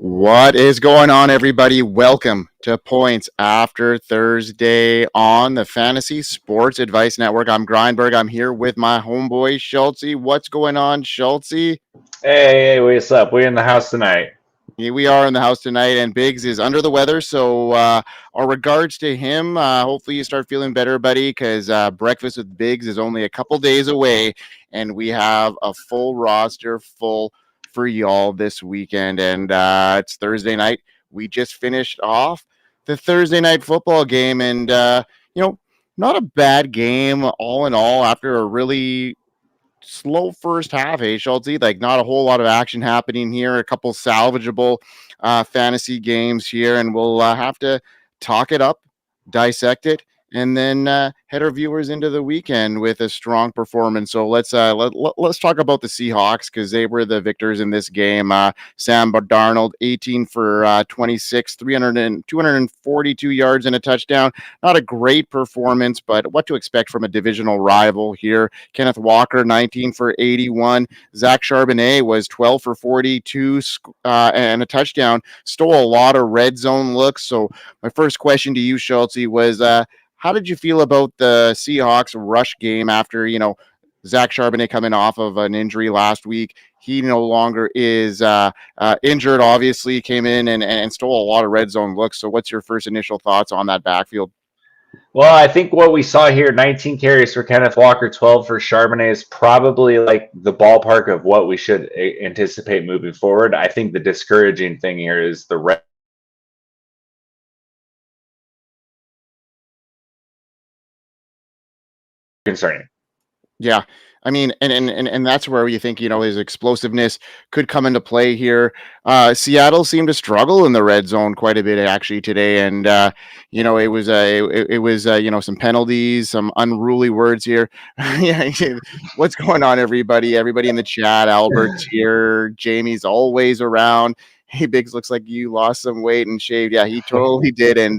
What is going on, everybody? Welcome to Points After Thursday on the Fantasy Sports Advice Network. I'm Grindberg. I'm here with my homeboy, Schultze. What's going on, Schultze? Hey, what's up? We're in the house tonight. Here we are in the house tonight, and bigz is under the weather. So, our regards to him. Hopefully, you start feeling better, buddy, because breakfast with bigz is only a couple days away, and we have a full roster full for y'all this weekend. And it's Thursday night. We just finished off the Thursday night football game, and not a bad game all in all after a really slow first half, Schultze. Like, not a whole lot of action happening here. A couple salvageable fantasy games here, and we'll have to talk it up, dissect it, and then head our viewers into the weekend with a strong performance. So let's talk about the Seahawks, because they were the victors in this game. Sam Darnold, 18 for 26, 242 yards and a touchdown. Not a great performance, but what to expect from a divisional rival here. Kenneth Walker, 19 for 81. Zach Charbonnet was 12 for 42 and a touchdown. Stole a lot of red zone looks. So my first question to you, Schultze, was how did you feel about the Seahawks rush game after, Zach Charbonnet coming off of an injury last week? He no longer is injured, obviously, came in and stole a lot of red zone looks. So what's your first initial thoughts on that backfield? Well, I think what we saw here, 19 carries for Kenneth Walker, 12 for Charbonnet, is probably like the ballpark of what we should anticipate moving forward. I think the discouraging thing here is the red concerning. Yeah. I mean, and that's where you think, his explosiveness could come into play here. Seattle seemed to struggle in the red zone quite a bit actually today. And, it was some penalties, some unruly words here. Yeah. What's going on, everybody? Everybody in the chat. Albert's here. Jamie's always around. Hey, bigz, looks like you lost some weight and shaved. Yeah, he totally did. And,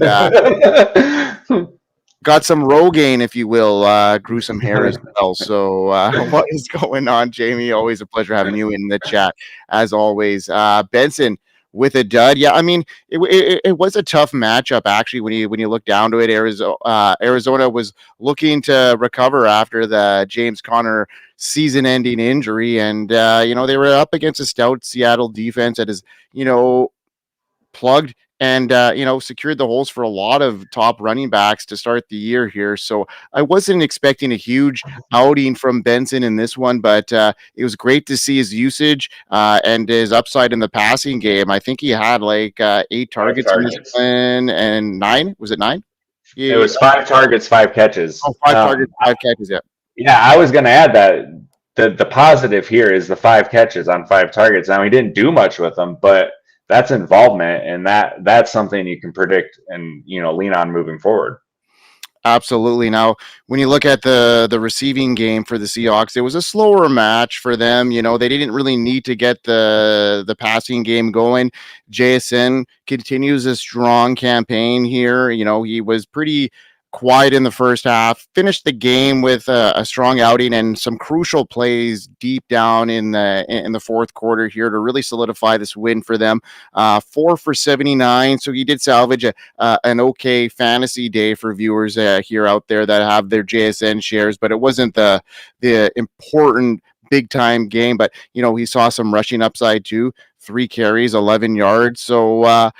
got some Rogaine, if you will, grew some hair as well. So what is going on, Jamie? Always a pleasure having you in the chat, as always. Benson with a dud. Yeah, I mean, it was a tough matchup, actually, when you look down to it. Arizona was looking to recover after the James Conner season-ending injury, and, they were up against a stout Seattle defense that is, plugged and secured the holes for a lot of top running backs to start the year here. So I wasn't expecting a huge outing from Benson in this one, but it was great to see his usage and his upside in the passing game. I think he had like 8 targets in this one, and 9. Was it 9? It was 5 targets, 5 catches. Oh, 5 targets, 5 catches. Yeah. Yeah, I was going to add that the positive here is the 5 catches on 5 targets. Now, he didn't do much with them, but that's involvement, and that's something you can predict and lean on moving forward. Absolutely. Now, when you look at the receiving game for the Seahawks, it was a slower match for them. They didn't really need to get the passing game going. JSN continues a strong campaign here. He was pretty quiet in the first half, finished the game with a strong outing and some crucial plays deep down in the fourth quarter here to really solidify this win for them. 4 for 79, so he did salvage an okay fantasy day for viewers here out there that have their JSN shares, but it wasn't the important big time game. But he saw some rushing upside too. 3 carries, 11 yards. So,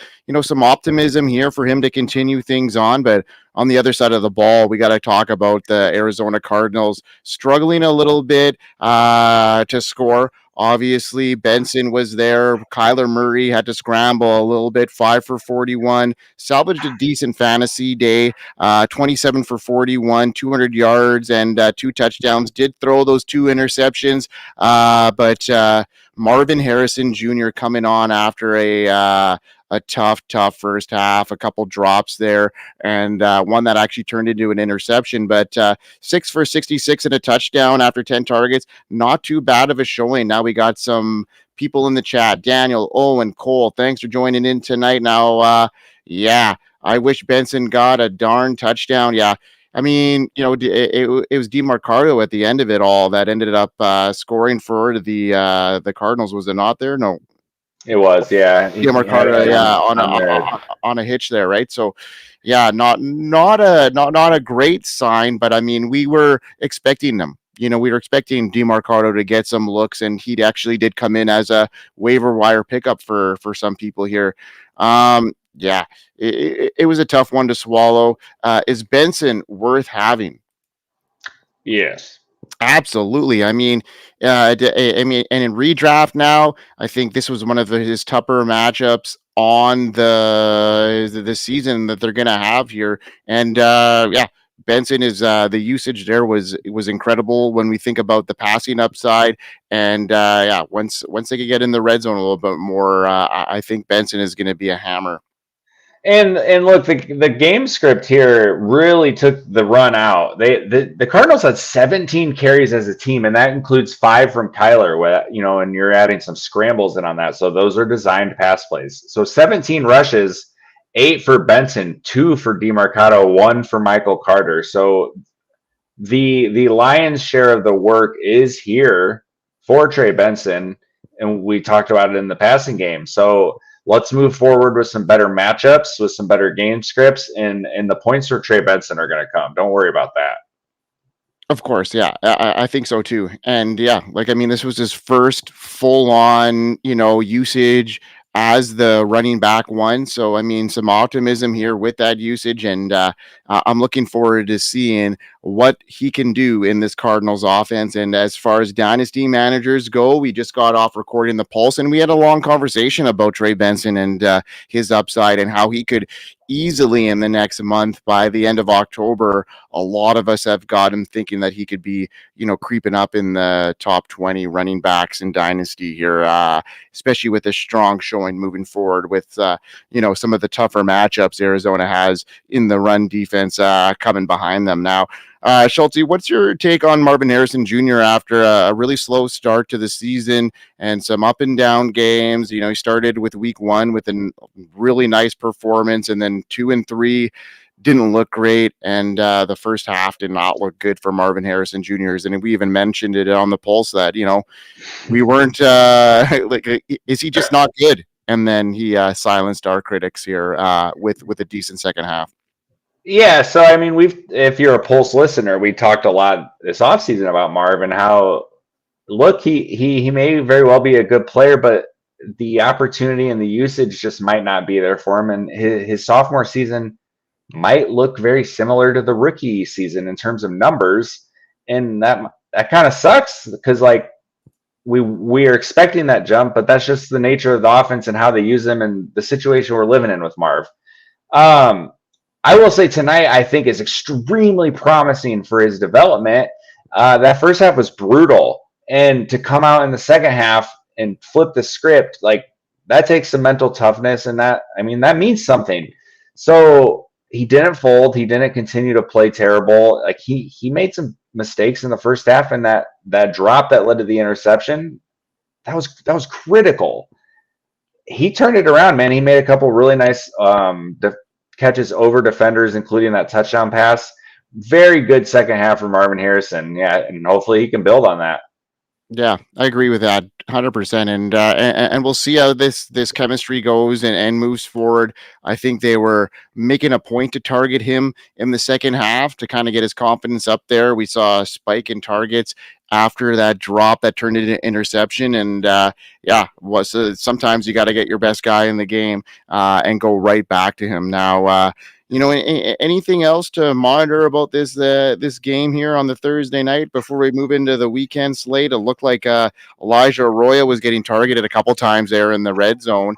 some optimism here for him to continue things on. But on the other side of the ball, we got to talk about the Arizona Cardinals struggling a little bit to score. Obviously, Benson was there. Kyler Murray had to scramble a little bit. 5 for 41. Salvaged a decent fantasy day. 27 for 41, 200 yards and 2 touchdowns. Did throw those 2 interceptions, but Marvin Harrison Jr. coming on after a tough first half, a couple drops there, and one that actually turned into an interception. But 6 for 66 and a touchdown after 10 targets. Not too bad of a showing. Now we got some people in the chat. Daniel, Owen, Cole, thanks for joining in tonight. Now, I wish Benson got a darn touchdown. Yeah. I mean, it was DeMarcado at the end of it all that ended up scoring for the Cardinals. Was it not there? No. It was, yeah. Yeah, He had Mercado, it yeah, on there. on a hitch there, right? So, yeah, not a great sign, but I mean, we were expecting them. We were expecting DeMarcado to get some looks, and he actually did come in as a waiver wire pickup for some people here. Yeah, it was a tough one to swallow. Is Benson worth having? Yes. Absolutely. I mean, and in redraft now, I think this was one of his tougher matchups on the season that they're going to have here. And yeah, Benson is the usage there was incredible when we think about the passing upside. And yeah, once they could get in the red zone a little bit more, I think Benson is going to be a hammer. And look, the game script here really took the run out. The Cardinals had 17 carries as a team, and that includes 5 from Kyler. And you're adding some scrambles in on that. So those are designed pass plays. So 17 rushes, 8 for Benson, 2 for DeMarcado, 1 for Michael Carter. So the lion's share of the work is here for Trey Benson, and we talked about it in the passing game. So let's move forward with some better matchups, with some better game scripts, and the points for Trey Benson are going to come. Don't worry about that. Of course, yeah, I think so too. And yeah, like I mean, this was his first full on, usage as the running back one. So I mean, some optimism here with that usage, and I'm looking forward to seeing what he can do in this Cardinals offense. And as far as dynasty managers go, we just got off recording the Pulse, and we had a long conversation about Trey Benson and his upside and how he could easily in the next month by the end of October. A lot of us have got him thinking that he could be, creeping up in the top 20 running backs in Dynasty here, especially with a strong showing moving forward with, some of the tougher matchups Arizona has in the run defense coming behind them. Now, Schulte, what's your take on Marvin Harrison Jr. after a really slow start to the season and some up and down games? He started with week 1 with a really nice performance, and then 2 and 3 didn't look great, and the first half did not look good for Marvin Harrison Jr. And we even mentioned it on the Pulse that we weren't like, is he just not good? And then he silenced our critics here with a decent second half. Yeah, so I mean, if you're a Pulse listener, we talked a lot this offseason about Marv and how look, he may very well be a good player, but the opportunity and the usage just might not be there for him. And his sophomore season might look very similar to the rookie season in terms of numbers, and that kind of sucks because like we are expecting that jump, but that's just the nature of the offense and how they use them and the situation we're living in with Marv. I will say tonight I think is extremely promising for his development. That first half was brutal, and to come out in the second half and flip the script, like that takes some mental toughness, and that means something. So he didn't fold. He didn't continue to play terrible. Like he made some mistakes in the first half, and that drop that led to the interception, that was critical. He turned it around, man. He made a couple really nice catches over defenders, including that touchdown pass. Very good second half for Marvin Harrison. Yeah, and hopefully he can build on that. Yeah, I agree with that 100%. And we'll see how this chemistry goes and moves forward. I think they were making a point to target him in the second half to kind of get his confidence up there. We saw a spike in targets after that drop that turned into interception. And sometimes you got to get your best guy in the game and go right back to him. Now, anything else to monitor about this game here on the Thursday night before we move into the weekend slate? It looked like Elijah Arroyo was getting targeted a couple times there in the red zone.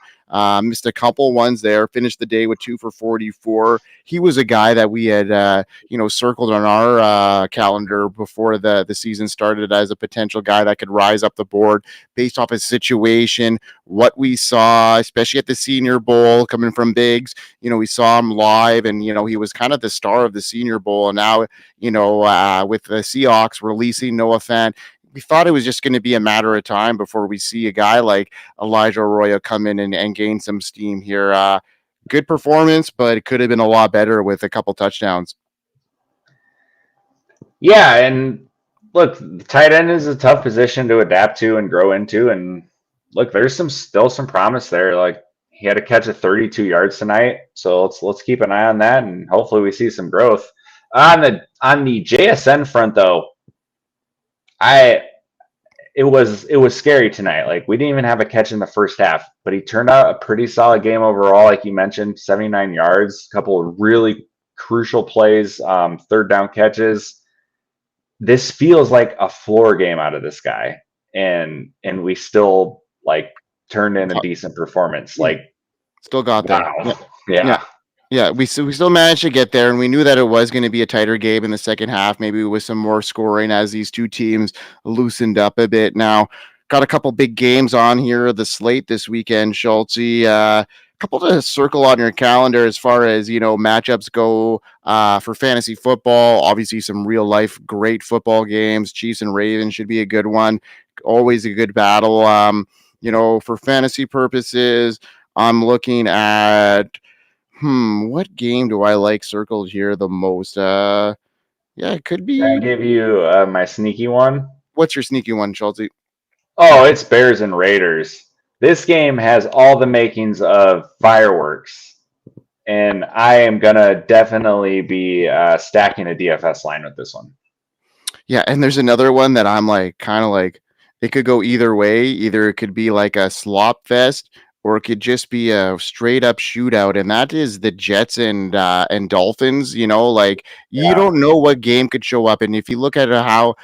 Missed a couple ones there, finished the day with 2 for 44. He was a guy that we had, circled on our calendar before the season started as a potential guy that could rise up the board based off his situation, what we saw, especially at the Senior Bowl coming from bigz. We saw him live and, he was kind of the star of the Senior Bowl. And now, with the Seahawks releasing Noah Fant, we thought it was just going to be a matter of time before we see a guy like Elijah Arroyo come in and gain some steam here. Good performance, but it could have been a lot better with a couple touchdowns. Yeah, and look, the tight end is a tough position to adapt to and grow into, and look, there's still some promise there. Like he had to catch a 32 yards tonight, so let's keep an eye on that, and hopefully we see some growth. On the JSN front, though, I it was scary tonight. Like we didn't even have a catch in the first half, but he turned out a pretty solid game overall. Like you mentioned, 79 yards, a couple of really crucial plays, third down catches. This feels like a floor game out of this guy, and we still like turned in a decent performance. Like Still got there. wow, Yeah. yeah. Yeah, we still managed to get there, and we knew that it was going to be a tighter game in the second half, maybe with some more scoring as these two teams loosened up a bit. Now, got a couple big games on here, the slate this weekend, Schultze. Couple to circle on your calendar as far as matchups go for fantasy football. Obviously, some real life great football games. Chiefs and Ravens should be a good one. Always a good battle. For fantasy purposes, I'm looking at what game do I like circled here the most? Yeah, it could Can I be. give you my sneaky one? What's your sneaky one, Schulte? Oh, it's Bears and Raiders. This game has all the makings of fireworks, and I am gonna definitely be stacking a DFS line with this one. Yeah, and there's another one that I'm like kind of like it could go either way. Either it could be like a slop fest or it could just be a straight up shootout, and that is the Jets and Dolphins. Like you Yeah, don't know what game could show up, and if you look at how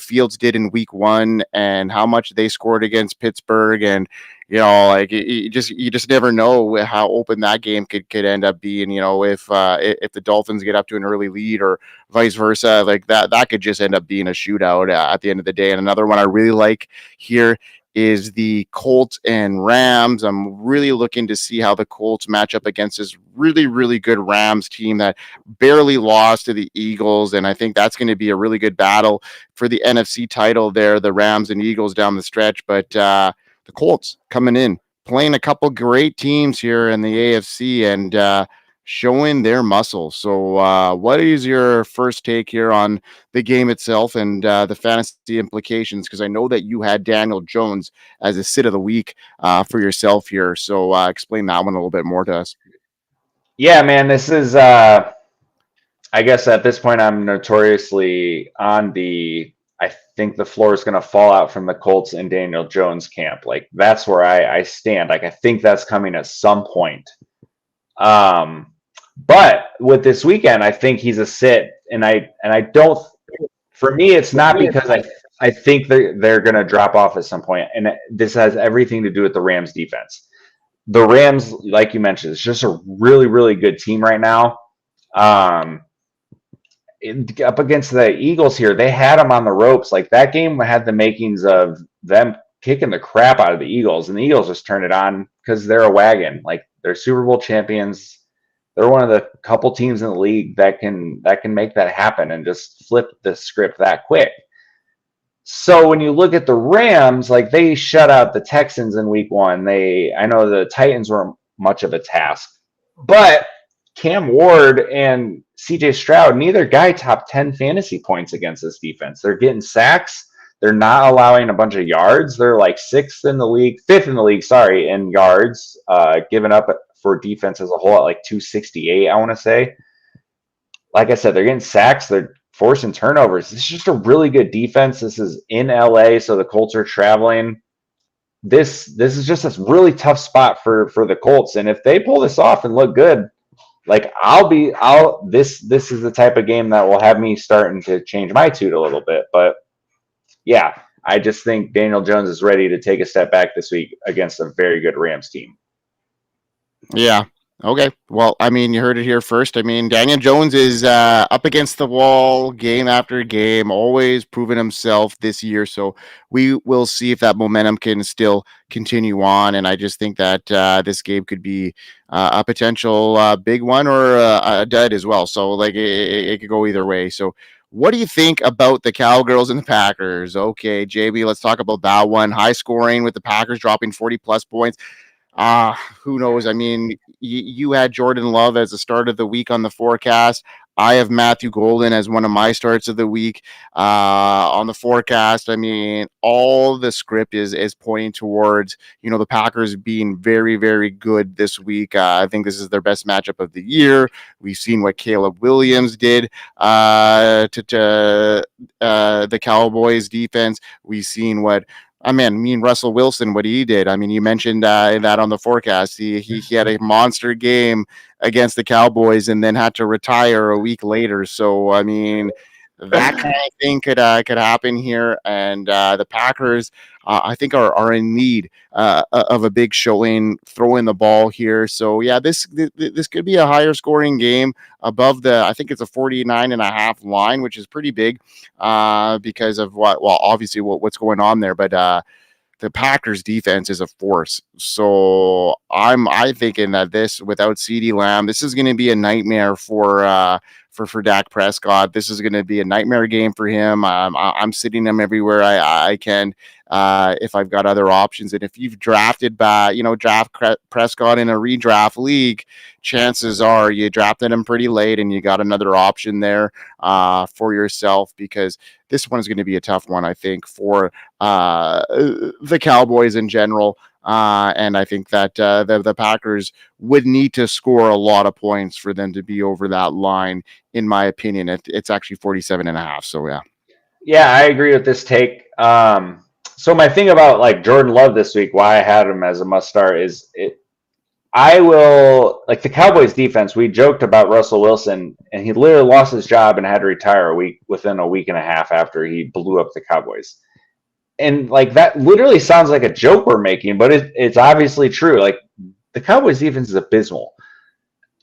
Fields did in Week 1 and how much they scored against Pittsburgh, and like you just never know how open that game could end up being. If the Dolphins get up to an early lead or vice versa, like that could just end up being a shootout at the end of the day. And another one I really like here is the Colts and Rams. I'm really looking to see how the Colts match up against this really, really good Rams team that barely lost to the Eagles. And I think that's going to be a really good battle for the NFC title there, the Rams and Eagles down the stretch. But the Colts coming in, playing a couple great teams here in the AFC and showing their muscle. So what is your first take here on the game itself and the fantasy implications? Because I know that you had Daniel Jones as a sit of the week for yourself here. So explain that one a little bit more to us. yeah, man. This is. I guess at this point, I'm notoriously on the. I think the floor is going to fall out from the Colts and Daniel Jones camp. Like that's where I stand. Like I think that's coming at some point. But with this weekend, I think he's a sit, and I don't. For me, it's not because I think they're going to drop off at some point, and this has everything to do with the Rams defense. The Rams, like you mentioned, it's just a really really good team right now. Um, Up against the Eagles here, they had them on the ropes. Like that game had the makings of them kicking the crap out of the Eagles, and the Eagles just turned it on because they're a wagon. Like they're Super Bowl champions. They're one of the couple teams in the league that can make that happen and just flip the script that quick. So when you look at the Rams, like they shut out the Texans in Week 1. I know the Titans were much of a task, but Cam Ward and CJ Stroud, neither guy top 10 fantasy points against this defense. They're getting sacks. They're not allowing a bunch of yards. They're like fifth in the league, sorry, in yards, given up for defense as a whole at like 268, I want to say. Like I said, they're getting sacks. They're forcing turnovers. This is just a really good defense. This is in LA, so the Colts are traveling. This is just a really tough spot for the Colts. And if they pull this off and look good, like this is the type of game that will have me starting to change my tune a little bit. But yeah, I just think Daniel Jones is ready to take a step back this week against a very good Rams team. Yeah. Okay. Well, I mean, you heard it here first. I mean, Daniel Jones is up against the wall game after game, always proving himself this year. So we will see if that momentum can still continue on. And I just think that this game could be a potential big one or a dud as well. So like it could go either way. So what do you think about the Cowgirls and the Packers? Okay, JB, let's talk about that one. High scoring with the Packers dropping 40 plus points. Who knows? I mean, you had Jordan Love as the start of the week on the forecast. I have Matthew Golden as one of my starts of the week. On the forecast, I mean, all the script is pointing towards, the Packers being very, very good this week. I think this is their best matchup of the year. We've seen what Caleb Williams did to the Cowboys defense. We've seen what Russell Wilson, what he did. I mean, you mentioned that on the forecast. He had a monster game against the Cowboys and then had to retire a week later. So, I mean, that kind of thing could happen here. And the Packers, I think, are in need of a big showing, throwing the ball here. So, yeah, this could be a higher scoring game above I think it's a 49.5 line, which is pretty big because of obviously what's going on there. But the Packers defense is a force. So I'm thinking that this, without CeeDee Lamb, this is going to be a nightmare for Dak Prescott. This is going to be a nightmare game for him. I'm sitting him everywhere I can if I've got other options. And if you've drafted draft Prescott in a redraft league, chances are you drafted him pretty late and you got another option there for yourself, because this one is going to be a tough one, I think, for the Cowboys in general. And I think that the Packers would need to score a lot of points for them to be over that line. In my opinion, it's actually 47.5. So, yeah. Yeah, I agree with this take. So my thing about like Jordan Love this week, why I had him as a must start is I will, like the Cowboys defense, we joked about Russell Wilson, and he literally lost his job and had to retire within a week and a half after he blew up the Cowboys. And like that literally sounds like a joke we're making, but it's obviously true. Like the Cowboys defense is abysmal.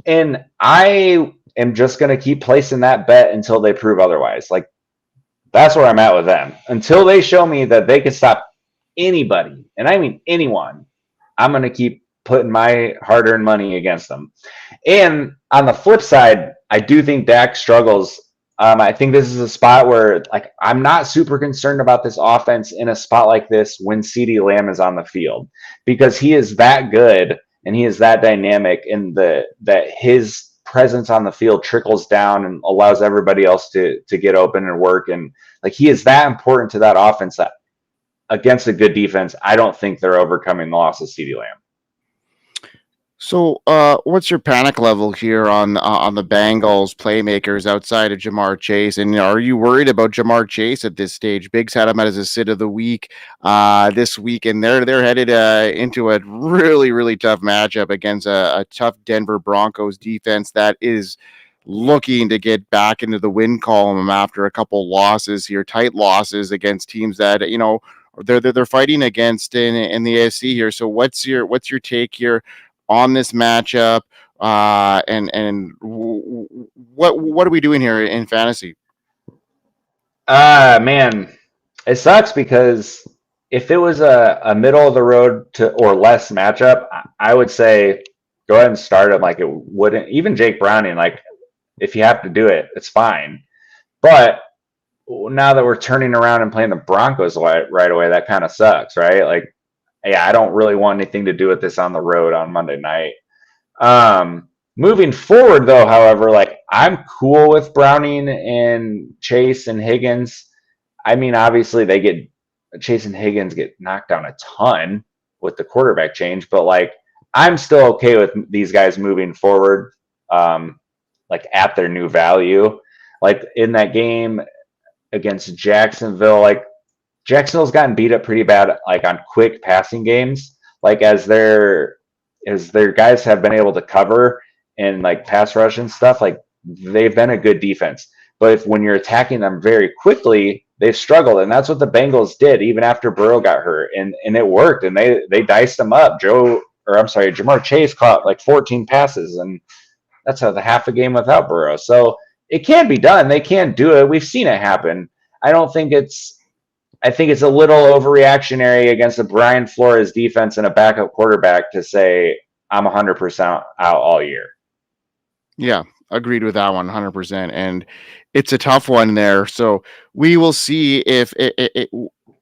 And I am just going to keep placing that bet until they prove otherwise. Like that's where I'm at with them. Until they show me that they can stop anybody, and I mean anyone, I'm going to keep putting my hard-earned money against them. And on the flip side, I do think Dak struggles. I think this is a spot where, like, I'm not super concerned about this offense in a spot like this when CeeDee Lamb is on the field, because he is that good and he is that dynamic, and that his presence on the field trickles down and allows everybody else to get open and work. And like he is that important to that offense that against a good defense, I don't think they're overcoming the loss of CeeDee Lamb. So, what's your panic level here on the Bengals playmakers outside of Jamar Chase? And are you worried about Jamar Chase at this stage? bigz had him as a sit of the week this week, and they're headed into a really, really tough matchup against a tough Denver Broncos defense that is looking to get back into the win column after a couple losses here, tight losses against teams that they're fighting against in the AFC here. So, what's your take here on this matchup, and what are we doing here in fantasy? Man, it sucks because if it was a middle of the road or less matchup, I would say go ahead and start him. Like it wouldn't, even Jake Browning, like if you have to do it, it's fine. But now that we're turning around and playing the Broncos right away, that kind of sucks, right? Like, yeah, I don't really want anything to do with this on the road on Monday night. Moving forward, though, however, like I'm cool with Browning and Chase and Higgins. I mean, obviously Chase and Higgins get knocked down a ton with the quarterback change, but like I'm still okay with these guys moving forward, like at their new value. Like in that game against Jacksonville, like Jacksonville's gotten beat up pretty bad, like on quick passing games, like as their guys have been able to cover and like pass rush and stuff, like they've been a good defense. But when you're attacking them very quickly, they've struggled, and that's what the Bengals did even after Burrow got hurt, and it worked, and they diced them up. Jamar Chase caught like 14 passes, and that's how the half a game without Burrow. So it can be done. They can do it. We've seen it happen. I think it's a little overreactionary against a Brian Flores defense and a backup quarterback to say I'm 100% out all year. Yeah, agreed with that one 100%. And it's a tough one there. So we will see if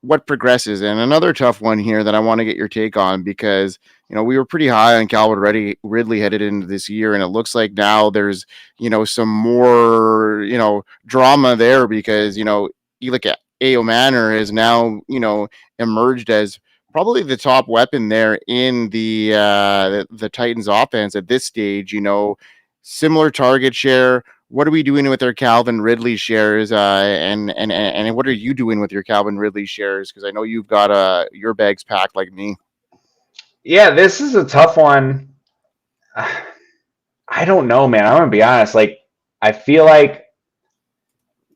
what progresses. And another tough one here that I want to get your take on, because we were pretty high on Calvin Ridley headed into this year, and it looks like now there's some more drama there, because you look at Ao Manor has now emerged as probably the top weapon there in the Titans offense at this stage. Similar target share. What are we doing with our Calvin Ridley shares? And what are you doing with your Calvin Ridley shares? Because I know you've got your bags packed like me. Yeah, this is a tough one. I don't know, man. I'm gonna be honest. Like, I feel like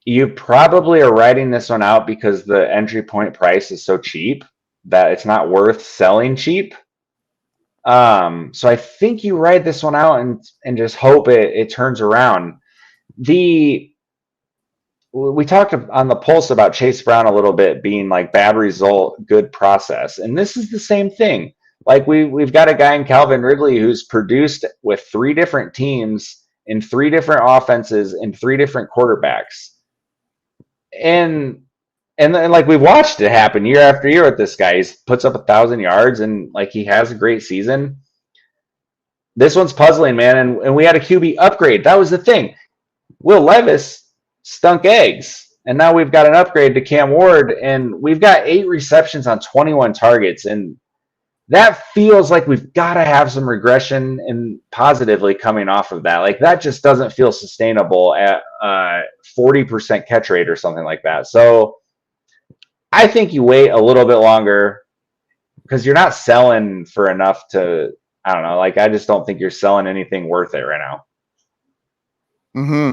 you probably are writing this one out because the entry point price is so cheap that it's not worth selling cheap. So I think you write this one out and just hope it turns around. We talked on the Pulse about Chase Brown a little bit being like bad result, good process, and this is the same thing. Like we've got a guy in Calvin Ridley who's produced with 3 different teams in 3 different offenses and 3 different quarterbacks, and like we've watched it happen year after year with this guy. He puts up 1,000 yards and like he has a great season. This one's puzzling, man, and we had a QB upgrade. That was the thing. Will Levis stunk eggs, and now we've got an upgrade to Cam Ward, and we've got 8 receptions on 21 targets, and that feels like we've got to have some regression and positively coming off of that. Like that just doesn't feel sustainable at 40% catch rate or something like that. So I think you wait a little bit longer because you're not selling for enough to, I don't know, like I just don't think you're selling anything worth it right now. Mm-hmm.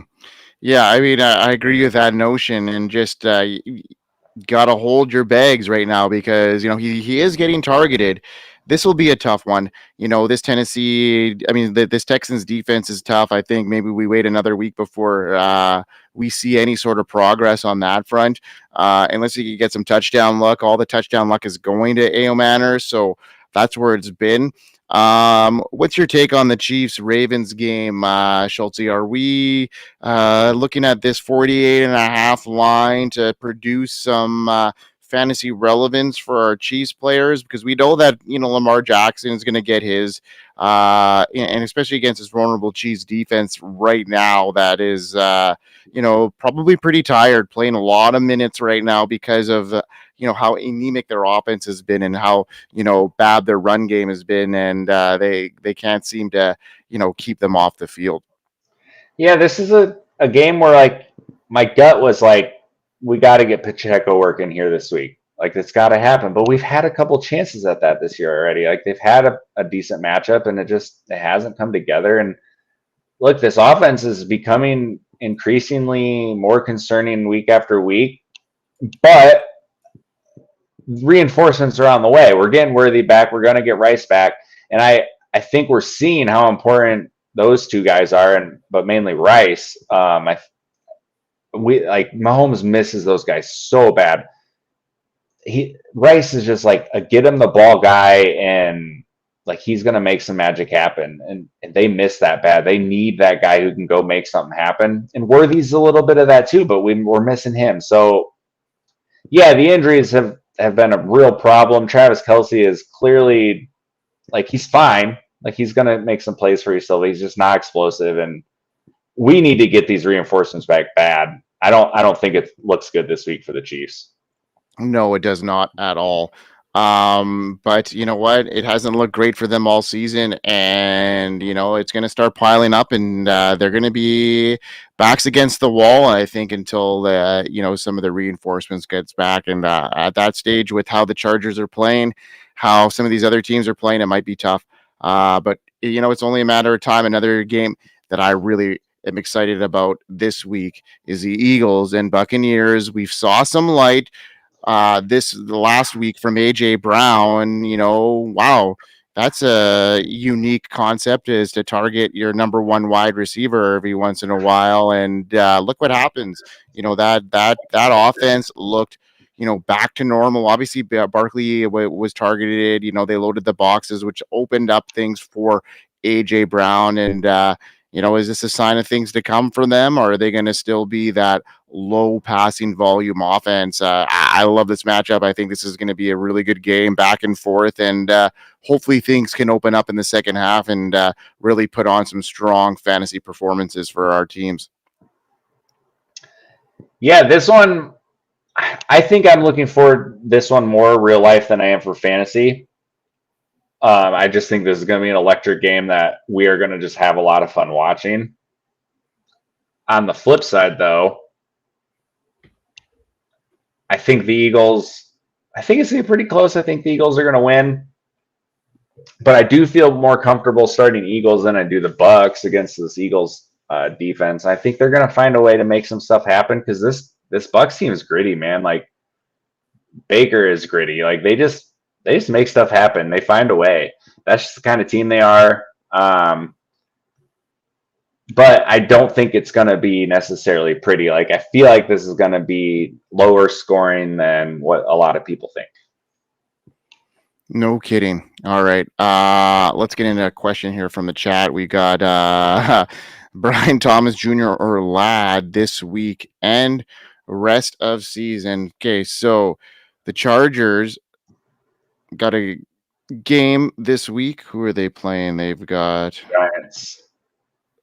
Yeah, I mean, I agree with that notion, and just got to hold your bags right now, because he is getting targeted. This will be a tough one. This this Texans defense is tough. I think maybe we wait another week before we see any sort of progress on that front, unless you get some touchdown luck. All the touchdown luck is going to Ao Manor, so that's where it's been. What's your take on the Chiefs Ravens game, Schultze? Are we looking at this 48.5 line to produce some fantasy relevance for our Chiefs players? Because we know that Lamar Jackson is going to get his, and especially against this vulnerable Chiefs defense right now, that is probably pretty tired, playing a lot of minutes right now because of how anemic their offense has been, and how bad their run game has been, and they can't seem to keep them off the field. Yeah, this is a game where like my gut was like, we got to get Pacheco working here this week. Like it's got to happen. But we've had a couple chances at that this year already. Like they've had a decent matchup, and it hasn't come together. And look, this offense is becoming increasingly more concerning week after week. But reinforcements are on the way. We're getting Worthy back. We're going to get Rice back. And I think we're seeing how important those 2 guys are, but mainly Rice. Mahomes misses those guys so bad. Rice is just like a get him the ball guy, and like he's gonna make some magic happen. And they miss that bad. They need that guy who can go make something happen. And Worthy's a little bit of that too, but we're missing him. So yeah, the injuries have been a real problem. Travis Kelce is clearly like he's fine. Like he's gonna make some plays for you still, but he's just not explosive. And we need to get these reinforcements back bad. I don't think it looks good this week for the Chiefs. No, it does not at all. But you know what? It hasn't looked great for them all season, and it's going to start piling up, and they're going to be backs against the wall, I think, until some of the reinforcements gets back. And at that stage, with how the Chargers are playing, how some of these other teams are playing, it might be tough. But it's only a matter of time. Another game that I really am excited about this week is the Eagles and Buccaneers. We saw some light the last week from AJ Brown. Wow, that's a unique concept, is to target your number 1 wide receiver every once in a while. And look what happens. That offense looked back to normal. Obviously, Barkley was targeted. They loaded the boxes, which opened up things for AJ Brown. And is this a sign of things to come for them, or are they going to still be that low passing volume offense? I love this matchup. I think this is going to be a really good game, back and forth, and hopefully things can open up in the second half and really put on some strong fantasy performances for our teams. Yeah, this one, I think I'm looking forward this one more real life than I am for fantasy. I just think this is going to be an electric game that we are going to just have a lot of fun watching. On the flip side, though, I think the Eagles, I think it's going to be pretty close. I think the Eagles are going to win. But I do feel more comfortable starting Eagles than I do the Bucks against this Eagles defense. I think they're going to find a way to make some stuff happen because this Bucks team is gritty, man. Like Baker is gritty. Like they just make stuff happen. They find a way. That's just the kind of team they are. But I don't think it's going to be necessarily pretty. Like I feel like this is going to be lower scoring than what a lot of people think. No kidding. All right. Let's get into a question here from the chat. We got Brian Thomas Jr. or Lad this week and rest of season. Okay, so the Chargers got a game this week. Who are they playing? They've got Giants.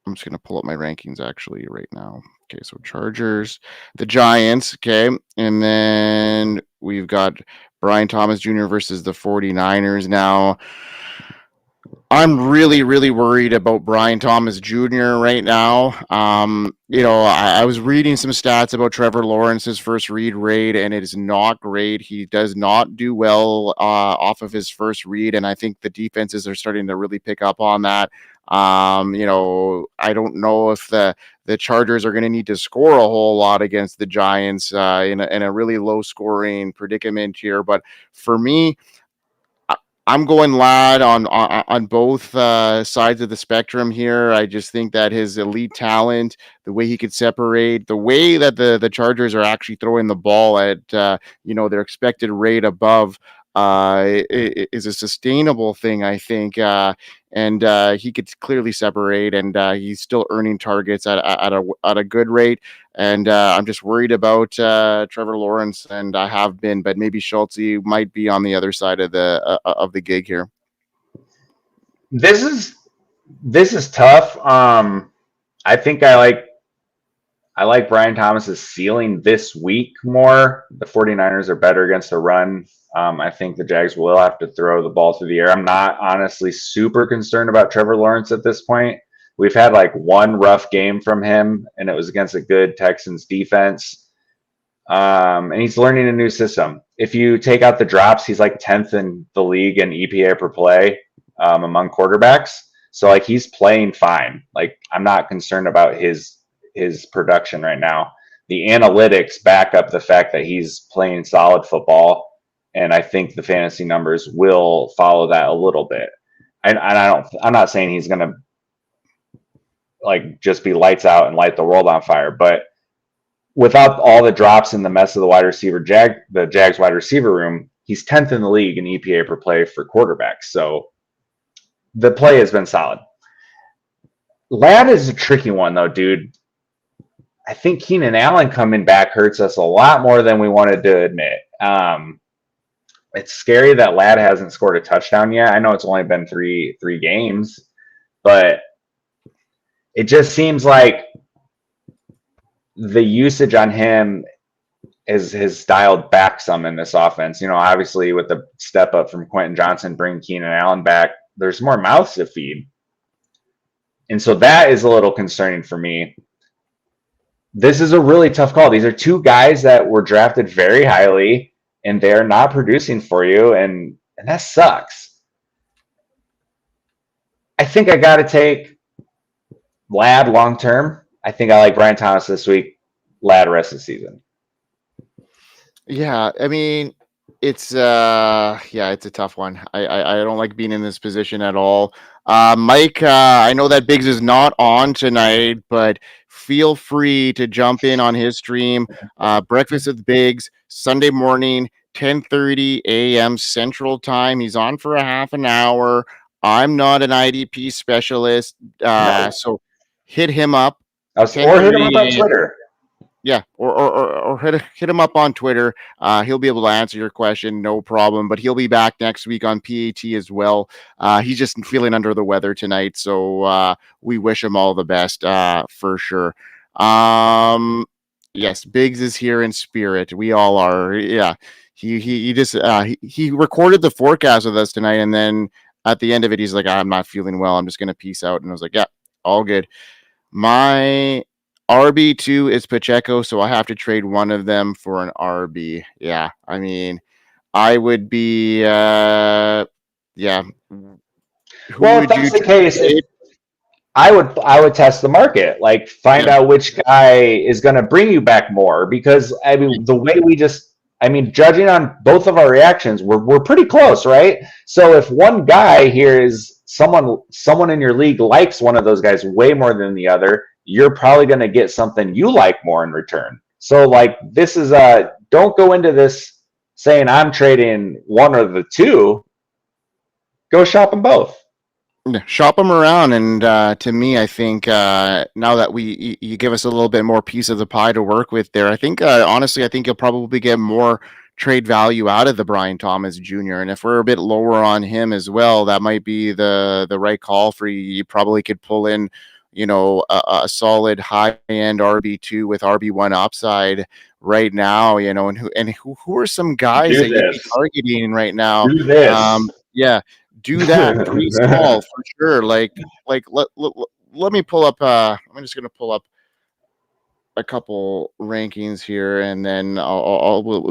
I'm just going to pull up my rankings actually right now. Okay, so Chargers, the Giants, okay, and then we've got Brian Thomas Jr. versus the 49ers. Now, I'm really, really worried about Brian Thomas Jr. right now. I was reading some stats about Trevor Lawrence's first read rate, and it is not great. He does not do well off of his first read, and I think the defenses are starting to really pick up on that. I don't know if the Chargers are going to need to score a whole lot against the Giants in a really low scoring predicament here. But for me, I'm going Lad on both sides of the spectrum here. I just think that his elite talent, the way he could separate, the way that the Chargers are actually throwing the ball at their expected rate above is a sustainable thing, I think. And he could clearly separate, and he's still earning targets at a good rate. And I'm just worried about Trevor Lawrence, and I have been, but maybe Schultz might be on the other side of the gig here. This is tough. I think I like Brian Thomas's ceiling this week more. The 49ers are better against the run. I think the Jags will have to throw the ball through the air. I'm not honestly super concerned about Trevor Lawrence at this point. We've had like one rough game from him, and it was against a good Texans defense. And he's learning a new system. If you take out the drops, he's like 10th in the league in EPA per play among quarterbacks. So like he's playing fine. Like I'm not concerned about his production right now. The analytics back up the fact that he's playing solid football, and I think the fantasy numbers will follow that a little bit. And I'm not saying he's going to like just be lights out and light the world on fire, but without all the drops and the mess of the the Jags wide receiver room, he's 10th in the league in EPA per play for quarterbacks. So the play has been solid. Lad is a tricky one though, dude. I think Keenan Allen coming back hurts us a lot more than we wanted to admit. It's scary that Lad hasn't scored a touchdown yet. I know it's only been three games, but it just seems like the usage on him has dialed back some in this offense. Obviously with the step up from Quentin Johnson, bring Keenan Allen back, there's more mouths to feed. And so that is a little concerning for me. This is a really tough call. These are two guys that were drafted very highly, and they're not producing for you, and that sucks. I think I got to take Lad long term. I think I like Brian Thomas this week. Lad rest of the season. Yeah, I mean, it's a tough one. I don't like being in this position at all. Mike, I know that bigz is not on tonight, but feel free to jump in on his stream. Breakfast with bigz, Sunday morning, 10:30 a.m. Central Time. He's on for a half an hour. I'm not an IDP specialist, so hit him up. Or hit him up on Twitter. Yeah, or hit him up on Twitter. He'll be able to answer your question, no problem. But he'll be back next week on PAT as well. He's just feeling under the weather tonight, so we wish him all the best for sure. Yes, bigz is here in spirit. We all are. Yeah, he just he recorded the forecast with us tonight, and then at the end of it, he's like, "I'm not feeling well. I'm just gonna peace out." And I was like, "Yeah, all good." My RB2 is Pacheco, so I have to trade one of them for an RB. Yeah, I mean, I would be, yeah. Who Well, if would you that's the case, I would test the market, like find Yeah, out which guy is going to bring you back more. Because I mean, the way judging on both of our reactions, we're pretty close, right? So if one guy here is someone in your league likes one of those guys way more than the other, you're probably going to get something you like more in return. So like this is don't go into this saying I'm trading one or the two. Go shop them both. shop them around, and to me, I think now that you give us a little bit more piece of the pie to work with there, I think honestly, I think you'll probably get more trade value out of the Brian Thomas Jr. And if we're a bit lower on him as well, that might be the right call for you. You probably could pull in, a solid high end RB2 with RB1 upside right now. And who are some guys that you'd be targeting right now? Do this. Yeah, do that. Brees Hall for sure. Let me pull up. I'm just gonna pull up a couple rankings here, and then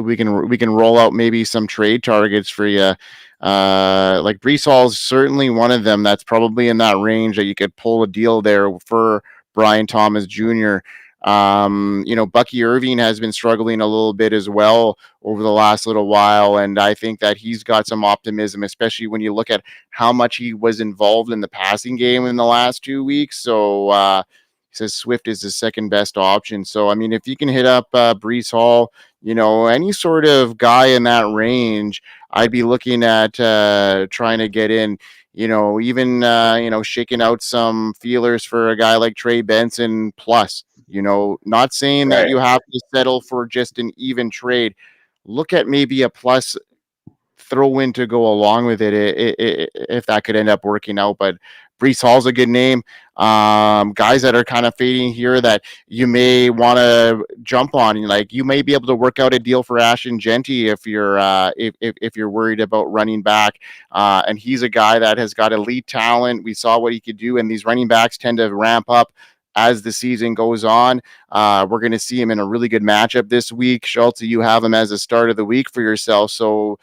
we can roll out maybe some trade targets for you. Like Brees Hall is certainly one of them. That's probably in that range that you could pull a deal there for Brian Thomas Jr. Bucky Irving has been struggling a little bit as well over the last little while, and I think that he's got some optimism, especially when you look at how much he was involved in the passing game in the last 2 weeks. So he says Swift is his second best option. So I mean, if you can hit up Brees Hall, any sort of guy in that range, I'd be looking at trying to get in. Even shaking out some feelers for a guy like Trey Benson plus. Not saying that you have to settle for just an even trade. Look at maybe a plus throw in to go along with it, if that could end up working out. But Brees Hall's a good name. Guys that are kind of fading here that you may want to jump on. Like you may be able to work out a deal for Ashton Genty if you're if you're worried about running back. And he's a guy that has got elite talent. We saw what he could do, and these running backs tend to ramp up as the season goes on. We're going to see him in a really good matchup this week. Schultz, you have him as a start of the week for yourself. So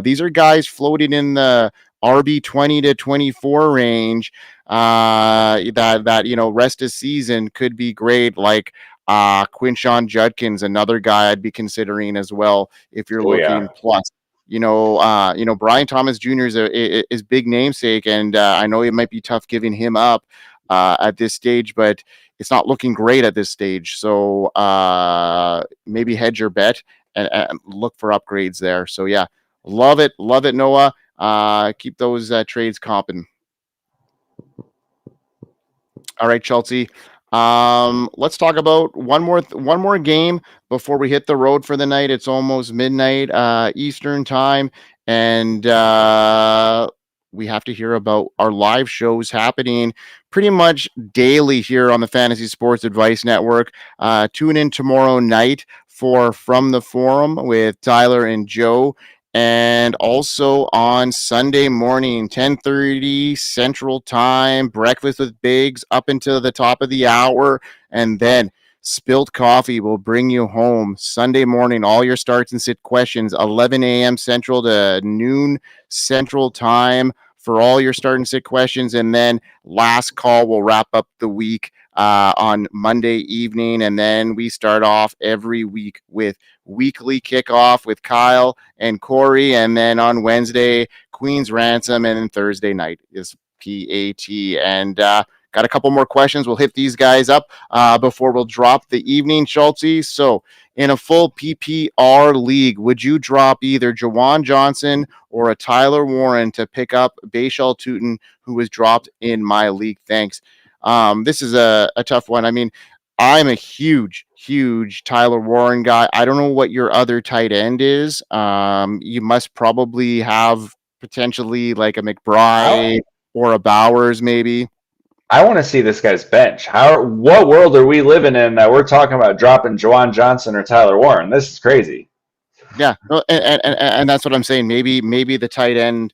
these are guys floating in the RB 20 to 24 range that rest of season could be great. Like Quinshon Judkins, another guy I'd be considering as well if you're looking plus. Brian Thomas Jr. is big namesake, and I know it might be tough giving him up at this stage, but it's not looking great at this stage. So maybe hedge your bet and look for upgrades there. So yeah, love it, Noah. Keep those trades comping. All right, Chelsea. Let's talk about one more game before we hit the road for the night. It's almost midnight Eastern time, and we have to hear about our live shows happening pretty much daily here on the Fantasy Sports Advice Network. Tune in tomorrow night for From the Forum with Tyler and Joe. And also on Sunday morning, 10:30 Central Time, Breakfast with bigz up until the top of the hour. And then Spilt Coffee will bring you home Sunday morning. All your starts and sit questions, 11 a.m. Central to noon Central Time for all your start and sit questions. And then last call will wrap up the week on Monday evening. And then we start off every week with weekly kickoff with Kyle and Corey. And then on Wednesday, Queen's Ransom. And then Thursday night is PAT. And got a couple more questions. We'll hit these guys up before we'll drop the evening, Schultze. So in a full PPR league, would you drop either Jawan Johnson or a Tyler Warren to pick up Bashal Tutin, who was dropped in my league? Thanks. This is a tough one. I mean, I'm a huge Tyler Warren guy. I don't know what your other tight end is. You must probably have potentially like a McBride or a Bowers, maybe. I want to see this guy's bench. What world are we living in that we're talking about dropping Juwan Johnson or Tyler Warren? This is crazy. Yeah, and that's what I'm saying. Maybe the tight end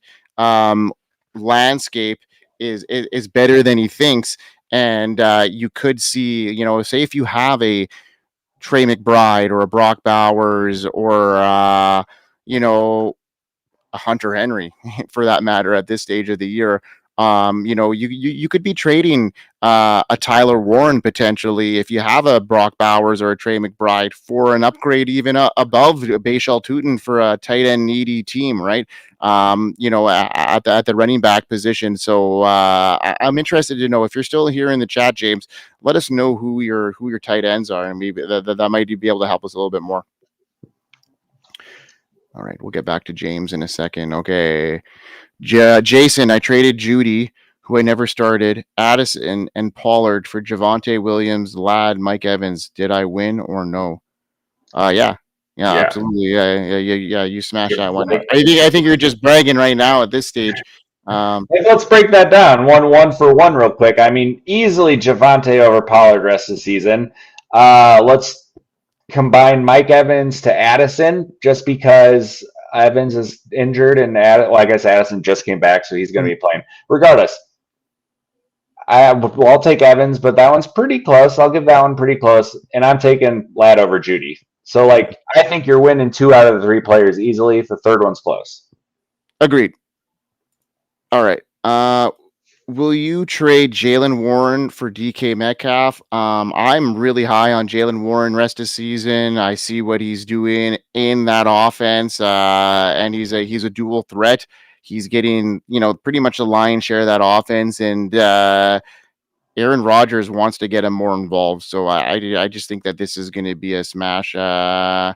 landscape is better than he thinks, and you could see, say if you have a Trey McBride or a Brock Bowers or a Hunter Henry for that matter at this stage of the year. You could be trading a Tyler Warren potentially if you have a Brock Bowers or a Trey McBride for an upgrade even above Bashal Tutin for a tight end needy team, right? At the running back position. So I'm interested to know if you're still here in the chat, James. Let us know who your tight ends are, and maybe that might be able to help us a little bit more. All right, we'll get back to James in a second. Okay. Jason, I traded Judy, who I never started, Addison, and Pollard for Javonte Williams, Ladd, Mike Evans. Did I win or no? Yeah, absolutely. Yeah. You smashed that one. I think you're just bragging right now at this stage. Let's break that down one for one real quick. I mean, easily Javonte over Pollard rest of the season. Let's combine Mike Evans to Addison just because Evans is injured and I guess Addison just came back, so he's going to be playing. Regardless, I'll take Evans, but that one's pretty close. I'll give that one pretty close, and I'm taking Ladd over Judy. So, I think you're winning 2 out of the 3 players easily. The third one's close. Agreed. All right. Will you trade Jaylen Warren for DK Metcalf? I'm really high on Jaylen Warren rest of season. I see what he's doing in that offense, and he's a dual threat. He's getting pretty much the lion's share of that offense, and Aaron Rodgers wants to get him more involved. So I just think that this is going to be a smash. I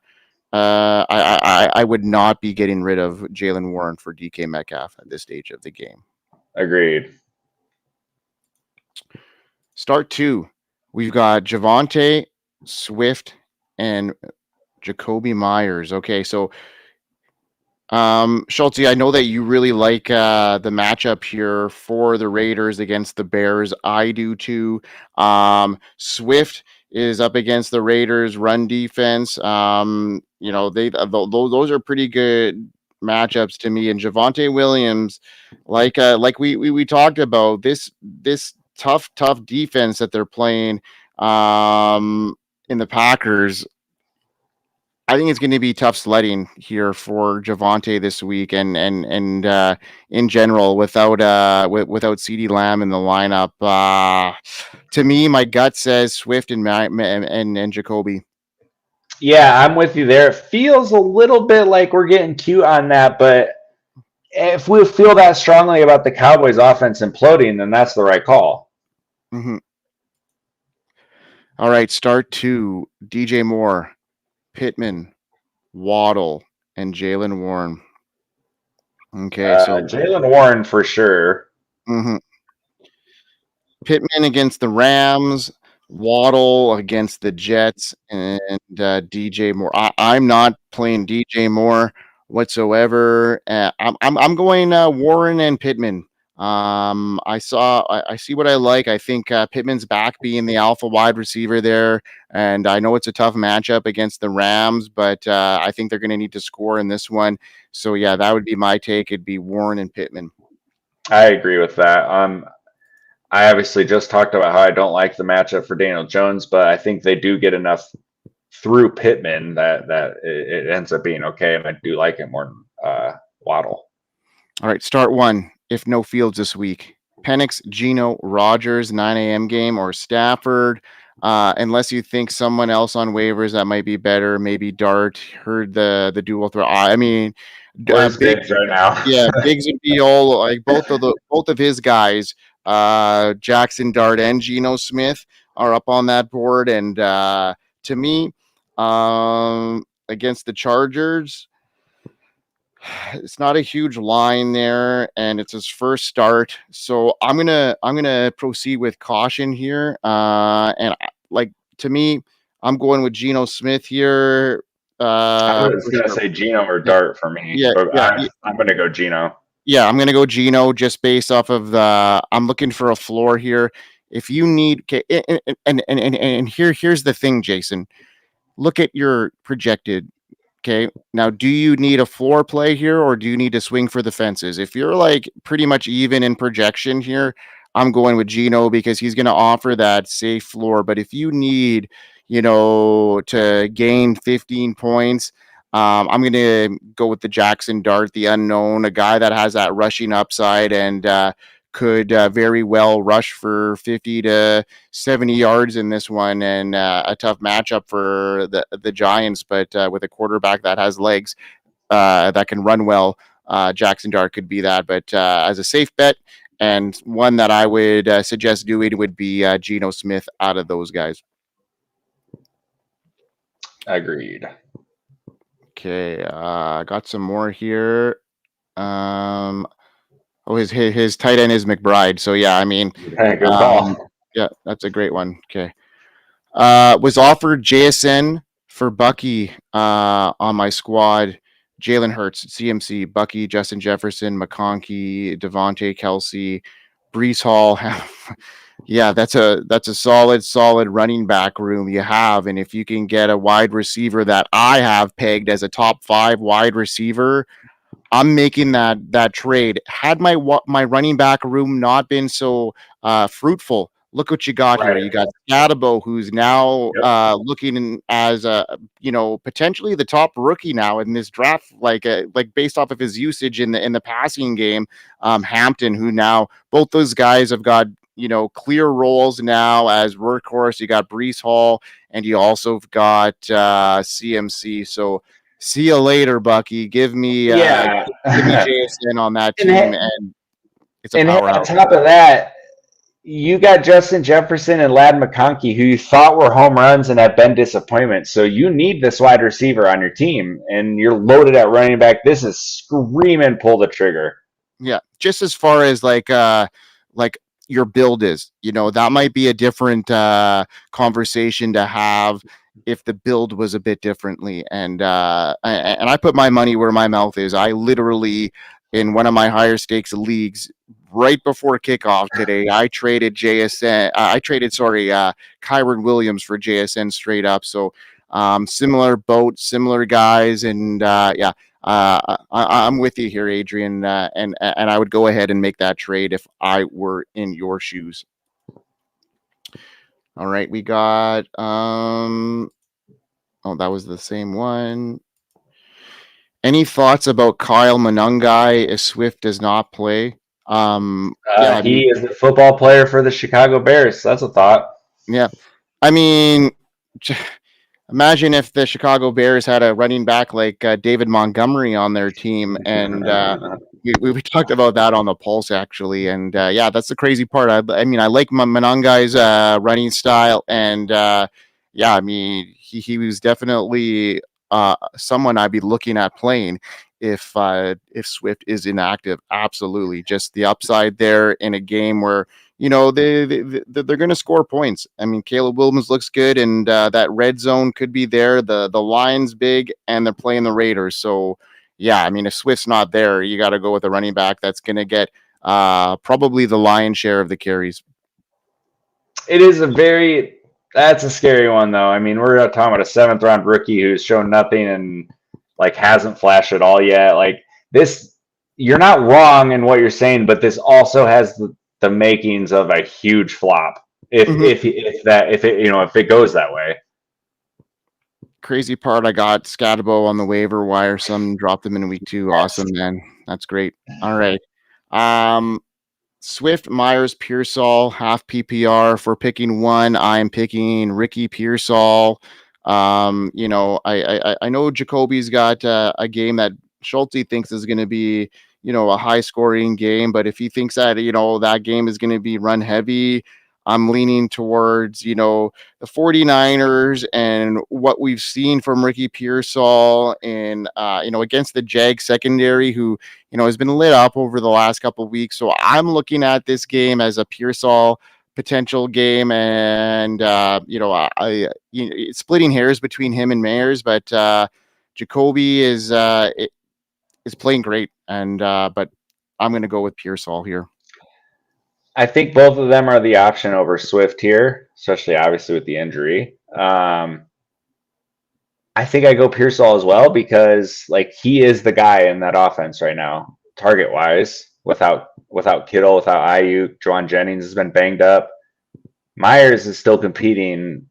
would not be getting rid of Jaylen Warren for DK Metcalf at this stage of the game. Agreed. Start 2. We've got Javonte, Swift, and Jacoby Myers. Okay, so Schultze, I know that you really like the matchup here for the Raiders against the Bears. I do too. Swift is up against the Raiders' run defense. Those are pretty good matchups to me. And Javonte Williams, like we talked about, this tough defense that they're playing in the Packers. I think it's going to be tough sledding here for Javonte this week, and in general without CeeDee Lamb in the lineup. To me, my gut says Swift and Jacoby. Yeah, I'm with you there. It feels a little bit like we're getting cute on that, but if we feel that strongly about the Cowboys' offense imploding, then that's the right call. Mm-hmm. All right, start 2. DJ Moore, Pittman, Waddle, and Jaylen Warren. Okay, so Jaylen Warren for sure. Mm-hmm. Pittman against the Rams, Waddle against the Jets, and DJ Moore. I'm not playing DJ Moore whatsoever. I'm going Warren and Pittman. I see what I like. I think Pittman's back being the alpha wide receiver there, and I know it's a tough matchup against the Rams, but I think they're going to need to score in this one. So yeah, that would be my take. It'd be Warren and Pittman. I agree with that. I obviously just talked about how I don't like the matchup for Daniel Jones, but I think they do get enough through Pittman that it ends up being okay, and I do like it more than Waddle. All right, start 1. If no Fields this week, Penix, Geno, Rodgers, 9 a.m. game, or Stafford. Unless you think someone else on waivers that might be better, maybe Dart. Heard the dual throw. I mean, Where's bigz right now? Yeah, bigz would be all like both of his guys, Jackson Dart and Geno Smith are up on that board. And to me, against the Chargers, It's not a huge line there, and it's his first start. So I'm gonna proceed with caution here. Like to me, I'm going with Geno Smith here. I was For gonna sure. say Geno or Yeah, Dart for me, yeah, but yeah, I'm gonna go Geno. yeah. I'm gonna go Geno just based off of the. I'm looking for a floor here. If you need, okay, and here's the thing, Jason. Look at your projected. Okay. Now, do you need a floor play here or do you need to swing for the fences? If you're like pretty much even in projection here, I'm going with Gino because he's going to offer that safe floor. But if you need, to gain 15 points, I'm going to go with the Jackson Dart, the unknown, a guy that has that rushing upside and could very well rush for 50 to 70 yards in this one, and a tough matchup for the Giants. But with a quarterback that has legs that can run well, Jackson Dart could be that. But as a safe bet and one that I would suggest doing would be Geno Smith out of those guys. Agreed. Okay, got some more here. Oh, his tight end is McBride. So yeah, I mean, Yeah, good um, call. yeah, that's a great one. Okay. Was offered JSN for Bucky on my squad. Jalen Hurts, CMC, Bucky, Justin Jefferson, McConkey, Devontae Kelsey, Brees Hall. Yeah, that's a solid running back room you have. And if you can get a wide receiver that I have pegged as a top 5 wide receiver, I'm making that trade. Had my running back room not been so fruitful, look what you got here. Right. You got Scadabo, who's now Yep. looking as a potentially the top rookie now in this draft, like based off of his usage in the passing game. Hampton, who now both those guys have got clear roles now as workhorse. You got Brees Hall, and you also got CMC. So see you later, Bucky. Yeah. Give me JSN on that and team, and it's a on powerhouse. top of that, you got Justin Jefferson and Lad McConkey, who you thought were home runs and have been disappointments. So you need this wide receiver on your team, and you're loaded at running back. This is screaming pull the trigger. Yeah, just as far as like your build is, that might be a different conversation to have if the build was a bit differently. And I put my money where my mouth is. I literally in one of my higher stakes leagues right before kickoff today, I traded JSN. I traded Kyron Williams for JSN straight up. So similar boat, similar guys, and yeah, I'm with you here, Adrian, and I would go ahead and make that trade if I were in your shoes. All right, we got oh, that was the same one. Any thoughts about Kyle Monangai if Swift does not play? Yeah, I mean, He is a football player for the Chicago Bears. That's a thought. yeah, I mean, imagine if the Chicago Bears had a running back like David Montgomery on their team, and we talked about that on the Pulse actually, and yeah, that's the crazy part. I mean, I like Manangai's running style, and yeah, I mean, he was definitely someone I'd be looking at playing if Swift is inactive. Absolutely, just the upside there in a game where they're going to score points. I mean, Caleb Williams looks good, and that red zone could be there. The line's big, and they're playing the Raiders. So, yeah, I mean, if Swift's not there, you got to go with a running back that's going to get probably the lion's share of the carries. It is that's a scary one, though. I mean, we're talking about a 7th round rookie who's shown nothing and like hasn't flashed at all yet. Like this, you're not wrong in what you're saying, but this also has the makings of a huge flop if it goes that way. Crazy part, I got Scatabo on the waiver wire. Some dropped him in week 2. Awesome, man. That's great. All right. Swift, Myers, Pearsall, half PPR. For picking one, I'm picking Ricky Pearsall. I know Jacoby's got a game that Schulte thinks is going to be, a high scoring game, but if he thinks that, that game is going to be run heavy, I'm leaning towards, you know, the 49ers and what we've seen from Ricky Pearsall and, you know, against the Jags secondary, who, you know, has been lit up over the last couple of weeks. So I'm looking at this game as a Pearsall potential game, and you know, you know, splitting hairs between him and Mayers, but Jacoby is playing great, and but I'm going to go with Pearsall here. I think both of them are the option over Swift here, especially obviously with the injury. I think I go Pearsall as well because like he is the guy in that offense right now, target wise. Without Kittle, without Ayuk, Juwan Jennings has been banged up. Myers is still competing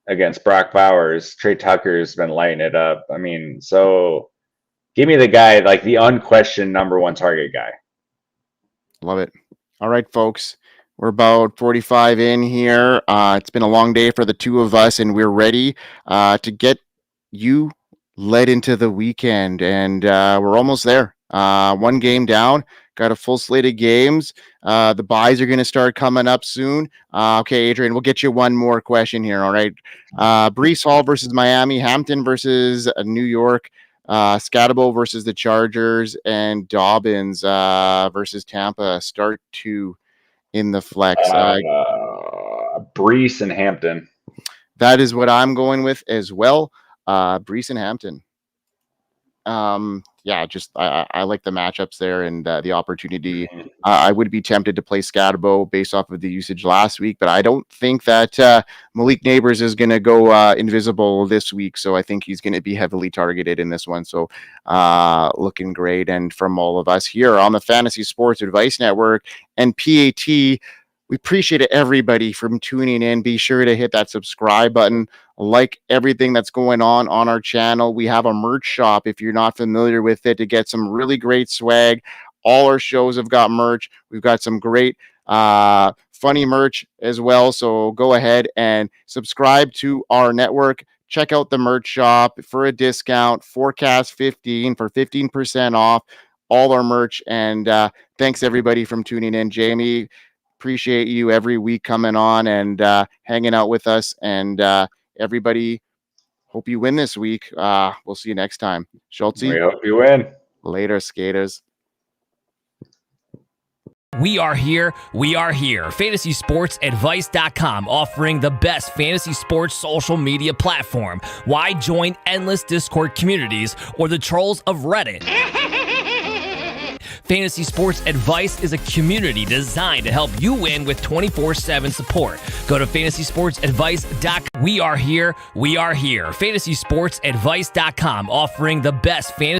against Brock Bowers. Trey Tucker's been lighting it up. I mean, so give me the guy, like the unquestioned number one target guy. Love it. All right, folks. We're about 45 in here. It's been a long day for the two of us, and we're ready to get you led into the weekend. And we're almost there. One game down. Got a full slate of games. The buys are going to start coming up soon. Okay, Adrian, we'll get you one more question here. All right. Breece Hall versus Miami, Hampton versus New York, Scatabo versus the Chargers, and Dobbins versus Tampa. Start two in the flex. Breece and Hampton. That is what I'm going with as well. Breece and Hampton. Yeah, just I like the matchups there and the opportunity. I would be tempted to play Scatabo based off of the usage last week, but I don't think that Malik Neighbors is going to go invisible this week. So I think he's going to be heavily targeted in this one. So looking great. And from all of us here on the Fantasy Sports Advice Network and PAT, we appreciate everybody from tuning in. Be sure to hit that subscribe button. Like everything that's going on our channel. We have a merch shop if you're not familiar with it to get some really great swag. All our shows have got merch. We've got some great funny merch as well. So go ahead and subscribe to our network. Check out the merch shop for a discount. Forecast 15 for 15% off all our merch. And thanks everybody from tuning in. Jamie, appreciate you every week coming on and hanging out with us. And everybody, hope you win this week. We'll see you next time. Schultz. We hope you win. Later, skaters. We are here. We are here. FantasySportsAdvice.com, offering the best fantasy sports social media platform. Why join endless Discord communities or the trolls of Reddit? Fantasy Sports Advice is a community designed to help you win with 24/7 support. Go to FantasySportsAdvice.com. We are here. We are here. FantasySportsAdvice.com, offering the best fantasy